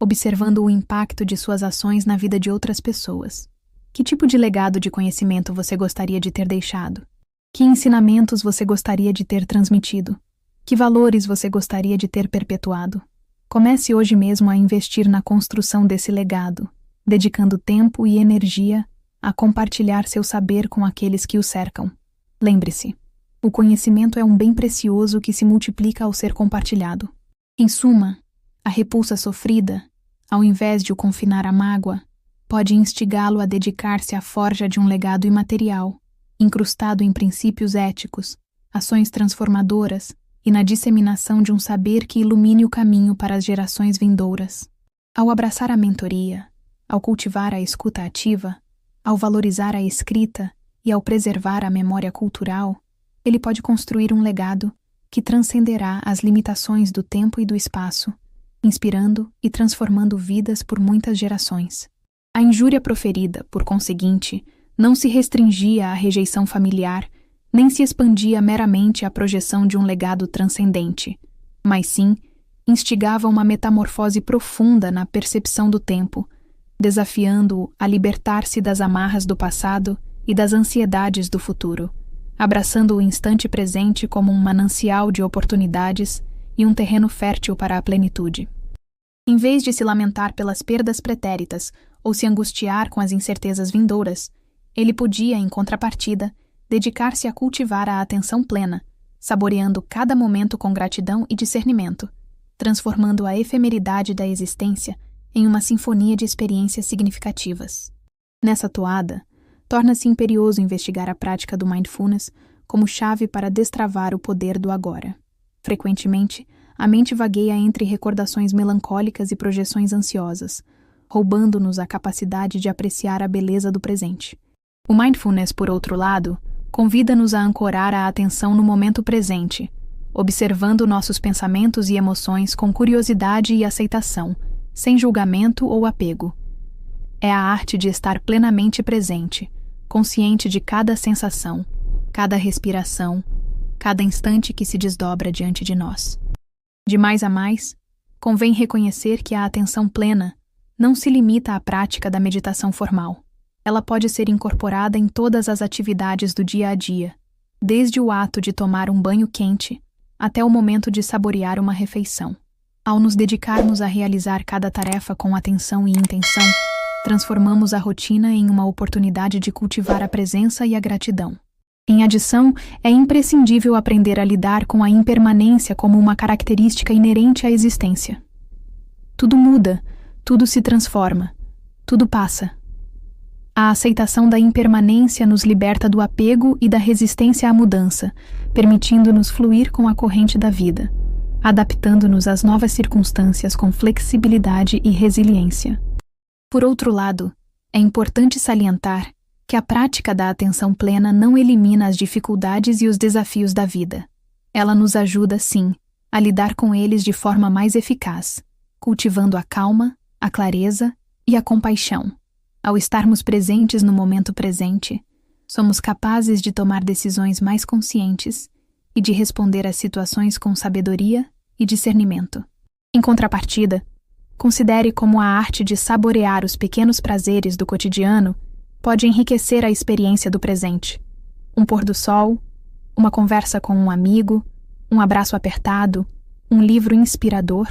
observando o impacto de suas ações na vida de outras pessoas. Que tipo de legado de conhecimento você gostaria de ter deixado? Que ensinamentos você gostaria de ter transmitido? Que valores você gostaria de ter perpetuado? Comece hoje mesmo a investir na construção desse legado, dedicando tempo e energia a compartilhar seu saber com aqueles que o cercam. Lembre-se, o conhecimento é um bem precioso que se multiplica ao ser compartilhado. Em suma, a repulsa sofrida, ao invés de o confinar à mágoa, pode instigá-lo a dedicar-se à forja de um legado imaterial, incrustado em princípios éticos, ações transformadoras e na disseminação de um saber que ilumine o caminho para as gerações vindouras. Ao abraçar a mentoria, ao cultivar a escuta ativa, ao valorizar a escrita e ao preservar a memória cultural, ele pode construir um legado que transcenderá as limitações do tempo e do espaço, inspirando e transformando vidas por muitas gerações. A injúria proferida, por conseguinte, não se restringia à rejeição familiar, nem se expandia meramente à projeção de um legado transcendente, mas sim instigava uma metamorfose profunda na percepção do tempo, desafiando-o a libertar-se das amarras do passado e das ansiedades do futuro, abraçando o instante presente como um manancial de oportunidades e um terreno fértil para a plenitude. Em vez de se lamentar pelas perdas pretéritas ou se angustiar com as incertezas vindouras, ele podia, em contrapartida, dedicar-se a cultivar a atenção plena, saboreando cada momento com gratidão e discernimento, transformando a efemeridade da existência em uma sinfonia de experiências significativas. Nessa toada, torna-se imperioso investigar a prática do mindfulness como chave para destravar o poder do agora. Frequentemente, a mente vagueia entre recordações melancólicas e projeções ansiosas, roubando-nos a capacidade de apreciar a beleza do presente. O mindfulness, por outro lado, convida-nos a ancorar a atenção no momento presente, observando nossos pensamentos e emoções com curiosidade e aceitação, sem julgamento ou apego. É a arte de estar plenamente presente, consciente de cada sensação, cada respiração, cada instante que se desdobra diante de nós. De mais a mais, convém reconhecer que a atenção plena não se limita à prática da meditação formal. Ela pode ser incorporada em todas as atividades do dia a dia, desde o ato de tomar um banho quente até o momento de saborear uma refeição. Ao nos dedicarmos a realizar cada tarefa com atenção e intenção, transformamos a rotina em uma oportunidade de cultivar a presença e a gratidão. Em adição, é imprescindível aprender a lidar com a impermanência como uma característica inerente à existência. Tudo muda, tudo se transforma, tudo passa. A aceitação da impermanência nos liberta do apego e da resistência à mudança, permitindo-nos fluir com a corrente da vida, adaptando-nos às novas circunstâncias com flexibilidade e resiliência. Por outro lado, é importante salientar que a prática da atenção plena não elimina as dificuldades e os desafios da vida. Ela nos ajuda, sim, a lidar com eles de forma mais eficaz, cultivando a calma, a clareza e a compaixão. Ao estarmos presentes no momento presente, somos capazes de tomar decisões mais conscientes e de responder às situações com sabedoria e discernimento. Em contrapartida, considere como a arte de saborear os pequenos prazeres do cotidiano pode enriquecer a experiência do presente. Um pôr do sol, uma conversa com um amigo, um abraço apertado, um livro inspirador.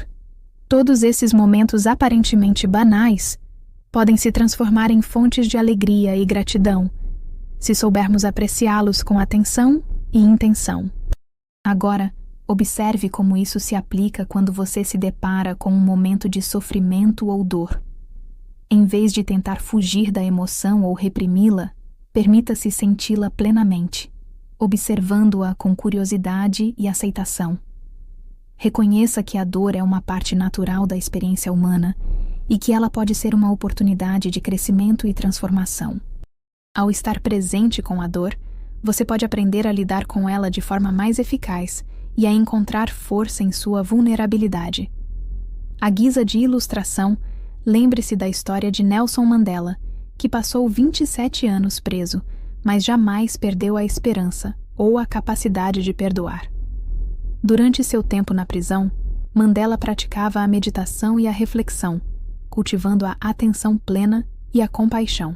Todos esses momentos aparentemente banais podem se transformar em fontes de alegria e gratidão, se soubermos apreciá-los com atenção e intenção. Agora, observe como isso se aplica quando você se depara com um momento de sofrimento ou dor. Em vez de tentar fugir da emoção ou reprimi-la, permita-se senti-la plenamente, observando-a com curiosidade e aceitação. Reconheça que a dor é uma parte natural da experiência humana e que ela pode ser uma oportunidade de crescimento e transformação. Ao estar presente com a dor, você pode aprender a lidar com ela de forma mais eficaz e a encontrar força em sua vulnerabilidade. À guisa de ilustração, lembre-se da história de Nelson Mandela, que passou 27 anos preso, mas jamais perdeu a esperança ou a capacidade de perdoar. Durante seu tempo na prisão, Mandela praticava a meditação e a reflexão, cultivando a atenção plena e a compaixão.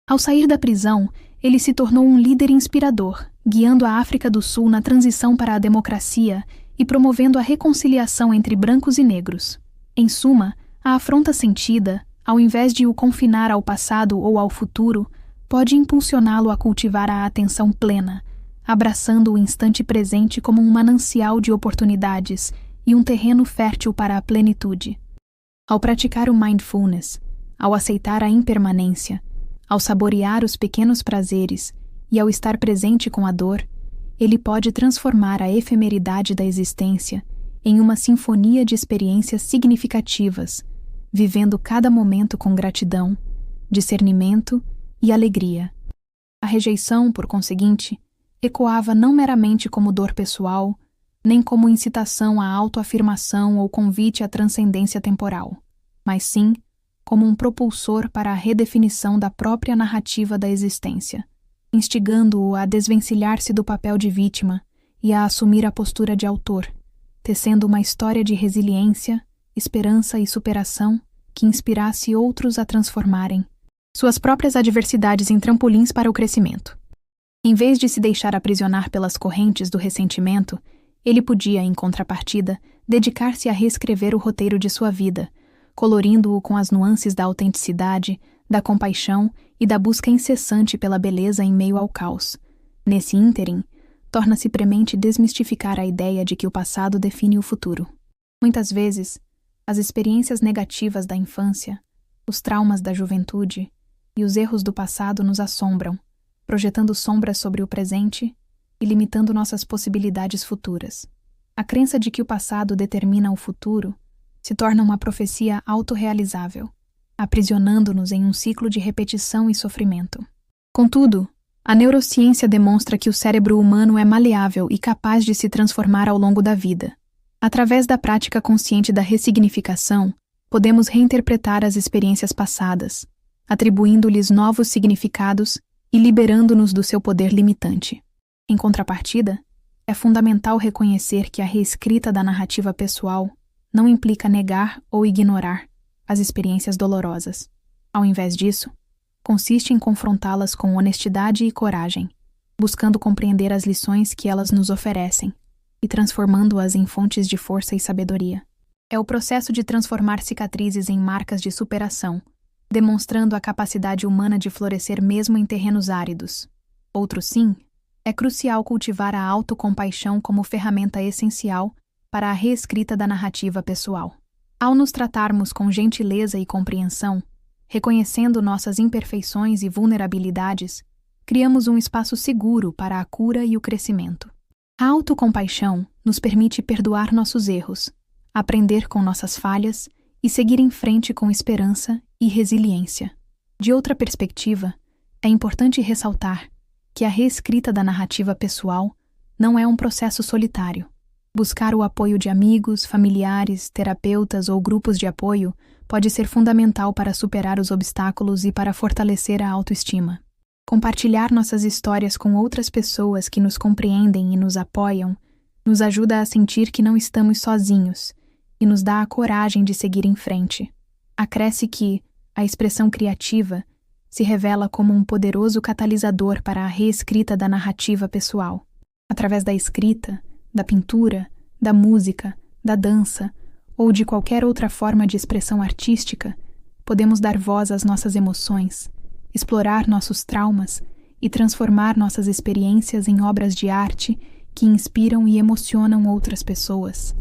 Ao sair da prisão, ele se tornou um líder inspirador, guiando a África do Sul na transição para a democracia e promovendo a reconciliação entre brancos e negros. Em suma, a afronta sentida, ao invés de o confinar ao passado ou ao futuro, pode impulsioná-lo a cultivar a atenção plena, abraçando o instante presente como um manancial de oportunidades e um terreno fértil para a plenitude. Ao praticar o mindfulness, ao aceitar a impermanência, ao saborear os pequenos prazeres e ao estar presente com a dor, ele pode transformar a efemeridade da existência em uma sinfonia de experiências significativas, vivendo cada momento com gratidão, discernimento e alegria. A rejeição, por conseguinte, ecoava não meramente como dor pessoal, nem como incitação à autoafirmação ou convite à transcendência temporal, mas sim como um propulsor para a redefinição da própria narrativa da existência, instigando-o a desvencilhar-se do papel de vítima e a assumir a postura de autor, tecendo uma história de resiliência, esperança e superação que inspirasse outros a transformarem suas próprias adversidades em trampolins para o crescimento. Em vez de se deixar aprisionar pelas correntes do ressentimento, ele podia, em contrapartida, dedicar-se a reescrever o roteiro de sua vida, colorindo-o com as nuances da autenticidade, da compaixão e da busca incessante pela beleza em meio ao caos. Nesse ínterim, torna-se premente desmistificar a ideia de que o passado define o futuro. Muitas vezes, as experiências negativas da infância, os traumas da juventude e os erros do passado nos assombram, projetando sombras sobre o presente e limitando nossas possibilidades futuras. A crença de que o passado determina o futuro se torna uma profecia autorrealizável, aprisionando-nos em um ciclo de repetição e sofrimento. Contudo, a neurociência demonstra que o cérebro humano é maleável e capaz de se transformar ao longo da vida. Através da prática consciente da ressignificação, podemos reinterpretar as experiências passadas, atribuindo-lhes novos significados e liberando-nos do seu poder limitante. Em contrapartida, é fundamental reconhecer que a reescrita da narrativa pessoal não implica negar ou ignorar as experiências dolorosas. Ao invés disso, consiste em confrontá-las com honestidade e coragem, buscando compreender as lições que elas nos oferecem e transformando-as em fontes de força e sabedoria. É o processo de transformar cicatrizes em marcas de superação, demonstrando a capacidade humana de florescer mesmo em terrenos áridos. Outro sim, é crucial cultivar a autocompaixão como ferramenta essencial para a reescrita da narrativa pessoal. Ao nos tratarmos com gentileza e compreensão, reconhecendo nossas imperfeições e vulnerabilidades, criamos um espaço seguro para a cura e o crescimento. A autocompaixão nos permite perdoar nossos erros, aprender com nossas falhas e seguir em frente com esperança e resiliência. De outra perspectiva, é importante ressaltar que a reescrita da narrativa pessoal não é um processo solitário. Buscar o apoio de amigos, familiares, terapeutas ou grupos de apoio pode ser fundamental para superar os obstáculos e para fortalecer a autoestima. Compartilhar nossas histórias com outras pessoas que nos compreendem e nos apoiam nos ajuda a sentir que não estamos sozinhos e nos dá a coragem de seguir em frente. Acresce que a expressão criativa se revela como um poderoso catalisador para a reescrita da narrativa pessoal. Através da escrita, da pintura, da música, da dança ou de qualquer outra forma de expressão artística, podemos dar voz às nossas emoções, explorar nossos traumas e transformar nossas experiências em obras de arte que inspiram e emocionam outras pessoas.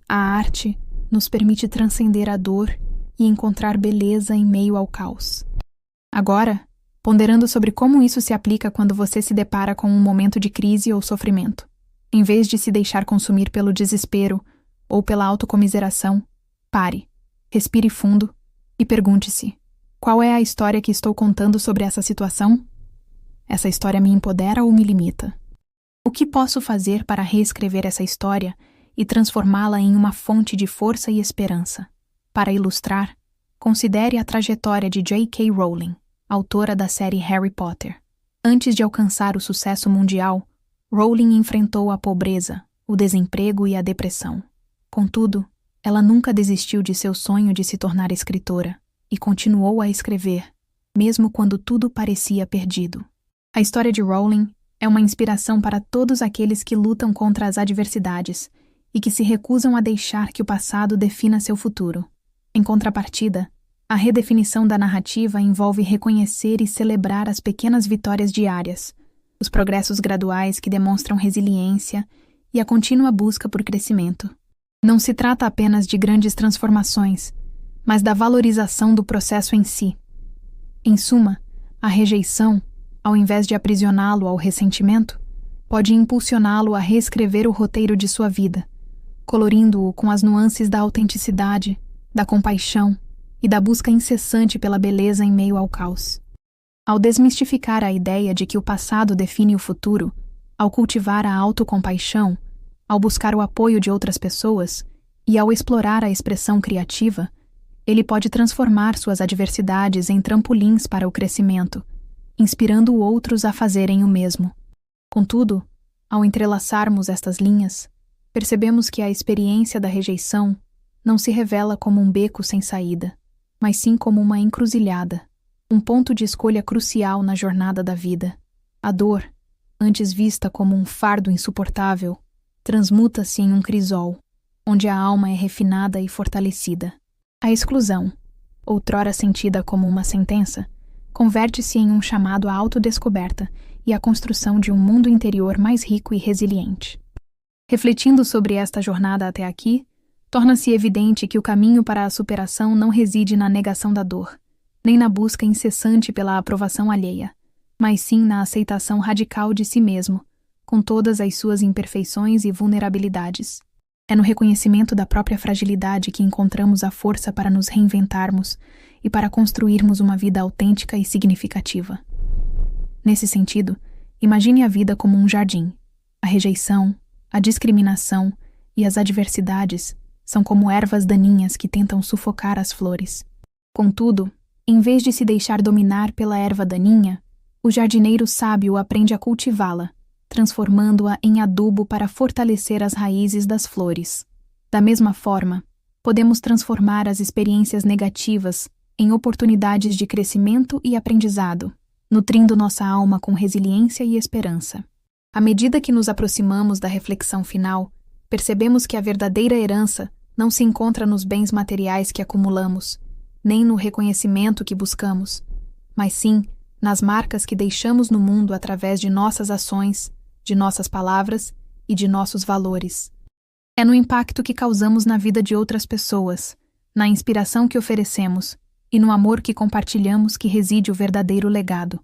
A arte nos permite transcender a dor e encontrar beleza em meio ao caos. Agora, ponderando sobre como isso se aplica quando você se depara com um momento de crise ou sofrimento. Em vez de se deixar consumir pelo desespero ou pela autocomiseração, pare, respire fundo e pergunte-se: qual é a história que estou contando sobre essa situação? Essa história me empodera ou me limita? O que posso fazer para reescrever essa história e transformá-la em uma fonte de força e esperança? Para ilustrar, considere a trajetória de J.K. Rowling, autora da série Harry Potter. Antes de alcançar o sucesso mundial, Rowling enfrentou a pobreza, o desemprego e a depressão. Contudo, ela nunca desistiu de seu sonho de se tornar escritora e continuou a escrever, mesmo quando tudo parecia perdido. A história de Rowling é uma inspiração para todos aqueles que lutam contra as adversidades e que se recusam a deixar que o passado defina seu futuro. Em contrapartida, a redefinição da narrativa envolve reconhecer e celebrar as pequenas vitórias diárias, os progressos graduais que demonstram resiliência e a contínua busca por crescimento. Não se trata apenas de grandes transformações, mas da valorização do processo em si. Em suma, a rejeição, ao invés de aprisioná-lo ao ressentimento, pode impulsioná-lo a reescrever o roteiro de sua vida, colorindo-o com as nuances da autenticidade, da compaixão e da busca incessante pela beleza em meio ao caos. Ao desmistificar a ideia de que o passado define o futuro, ao cultivar a autocompaixão, ao buscar o apoio de outras pessoas e ao explorar a expressão criativa, ele pode transformar suas adversidades em trampolins para o crescimento, inspirando outros a fazerem o mesmo. Contudo, ao entrelaçarmos estas linhas, percebemos que a experiência da rejeição não se revela como um beco sem saída, mas sim como uma encruzilhada, um ponto de escolha crucial na jornada da vida. A dor, antes vista como um fardo insuportável, transmuta-se em um crisol, onde a alma é refinada e fortalecida. A exclusão, outrora sentida como uma sentença, converte-se em um chamado à autodescoberta e à construção de um mundo interior mais rico e resiliente. Refletindo sobre esta jornada até aqui, torna-se evidente que o caminho para a superação não reside na negação da dor, nem na busca incessante pela aprovação alheia, mas sim na aceitação radical de si mesmo, com todas as suas imperfeições e vulnerabilidades. É no reconhecimento da própria fragilidade que encontramos a força para nos reinventarmos e para construirmos uma vida autêntica e significativa. Nesse sentido, imagine a vida como um jardim. A rejeição, a discriminação e as adversidades são como ervas daninhas que tentam sufocar as flores. Contudo, em vez de se deixar dominar pela erva daninha, o jardineiro sábio aprende a cultivá-la, transformando-a em adubo para fortalecer as raízes das flores. Da mesma forma, podemos transformar as experiências negativas em oportunidades de crescimento e aprendizado, nutrindo nossa alma com resiliência e esperança. À medida que nos aproximamos da reflexão final, percebemos que a verdadeira herança não se encontra nos bens materiais que acumulamos, nem no reconhecimento que buscamos, mas sim nas marcas que deixamos no mundo através de nossas ações, de nossas palavras e de nossos valores. É no impacto que causamos na vida de outras pessoas, na inspiração que oferecemos e no amor que compartilhamos que reside o verdadeiro legado.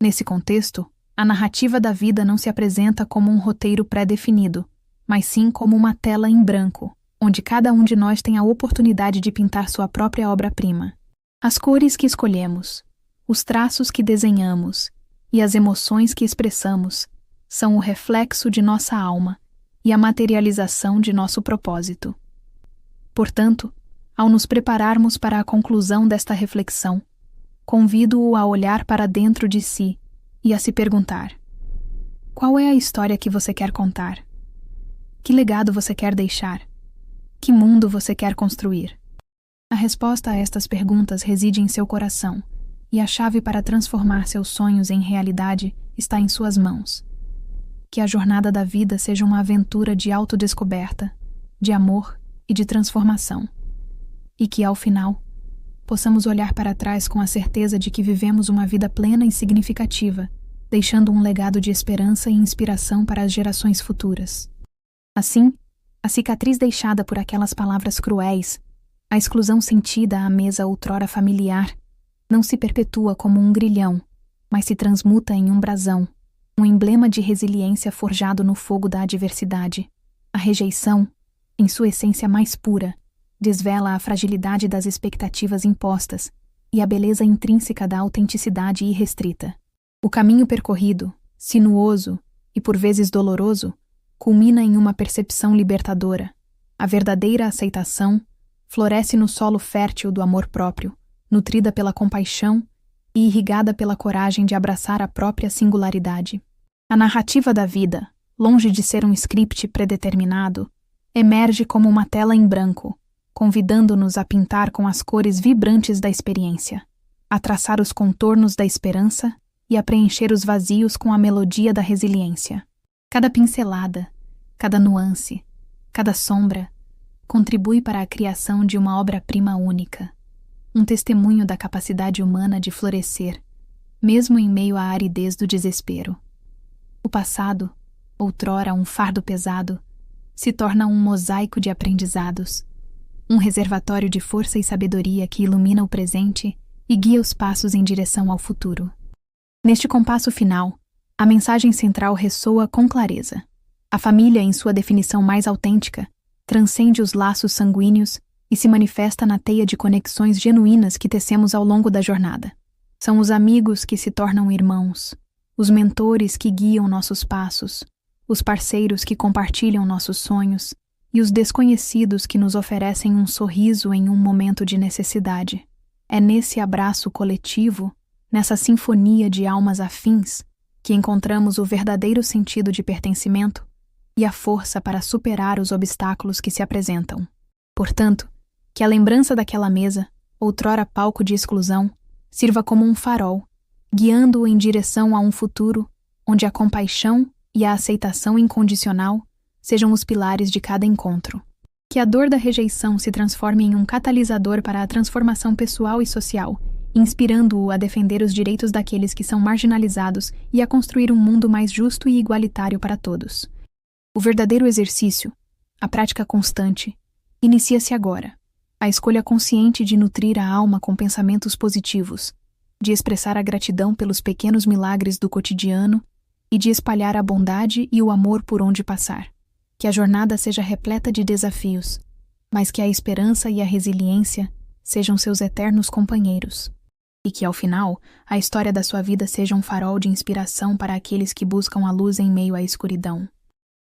Nesse contexto, a narrativa da vida não se apresenta como um roteiro pré-definido, mas sim como uma tela em branco, onde cada um de nós tem a oportunidade de pintar sua própria obra-prima. As cores que escolhemos, os traços que desenhamos e as emoções que expressamos são o reflexo de nossa alma e a materialização de nosso propósito. Portanto, ao nos prepararmos para a conclusão desta reflexão, convido-o a olhar para dentro de si e a se perguntar: qual é a história que você quer contar? Que legado você quer deixar? Que mundo você quer construir? A resposta a estas perguntas reside em seu coração, e a chave para transformar seus sonhos em realidade está em suas mãos. Que a jornada da vida seja uma aventura de autodescoberta, de amor e de transformação. E que, ao final, possamos olhar para trás com a certeza de que vivemos uma vida plena e significativa, deixando um legado de esperança e inspiração para as gerações futuras. Assim, a cicatriz deixada por aquelas palavras cruéis, a exclusão sentida à mesa outrora familiar, não se perpetua como um grilhão, mas se transmuta em um brasão, um emblema de resiliência forjado no fogo da adversidade. A rejeição, em sua essência mais pura, desvela a fragilidade das expectativas impostas e a beleza intrínseca da autenticidade irrestrita. O caminho percorrido, sinuoso e por vezes doloroso, culmina em uma percepção libertadora. A verdadeira aceitação floresce no solo fértil do amor próprio, nutrida pela compaixão e irrigada pela coragem de abraçar a própria singularidade. A narrativa da vida, longe de ser um script predeterminado, emerge como uma tela em branco, convidando-nos a pintar com as cores vibrantes da experiência, a traçar os contornos da esperança e a preencher os vazios com a melodia da resiliência. Cada pincelada, cada nuance, cada sombra contribui para a criação de uma obra-prima única, um testemunho da capacidade humana de florescer, mesmo em meio à aridez do desespero. O passado, outrora um fardo pesado, se torna um mosaico de aprendizados, um reservatório de força e sabedoria que ilumina o presente e guia os passos em direção ao futuro. Neste compasso final, a mensagem central ressoa com clareza. A família, em sua definição mais autêntica, transcende os laços sanguíneos e se manifesta na teia de conexões genuínas que tecemos ao longo da jornada. São os amigos que se tornam irmãos, os mentores que guiam nossos passos, os parceiros que compartilham nossos sonhos e os desconhecidos que nos oferecem um sorriso em um momento de necessidade. É nesse abraço coletivo, nessa sinfonia de almas afins, que encontramos o verdadeiro sentido de pertencimento e a força para superar os obstáculos que se apresentam. Portanto, que a lembrança daquela mesa, outrora palco de exclusão, sirva como um farol, guiando-o em direção a um futuro onde a compaixão e a aceitação incondicional sejam os pilares de cada encontro. Que a dor da rejeição se transforme em um catalisador para a transformação pessoal e social, inspirando-o a defender os direitos daqueles que são marginalizados e a construir um mundo mais justo e igualitário para todos. O verdadeiro exercício, a prática constante, inicia-se agora. A escolha consciente de nutrir a alma com pensamentos positivos, de expressar a gratidão pelos pequenos milagres do cotidiano e de espalhar a bondade e o amor por onde passar. Que a jornada seja repleta de desafios, mas que a esperança e a resiliência sejam seus eternos companheiros. E que, ao final, a história da sua vida seja um farol de inspiração para aqueles que buscam a luz em meio à escuridão.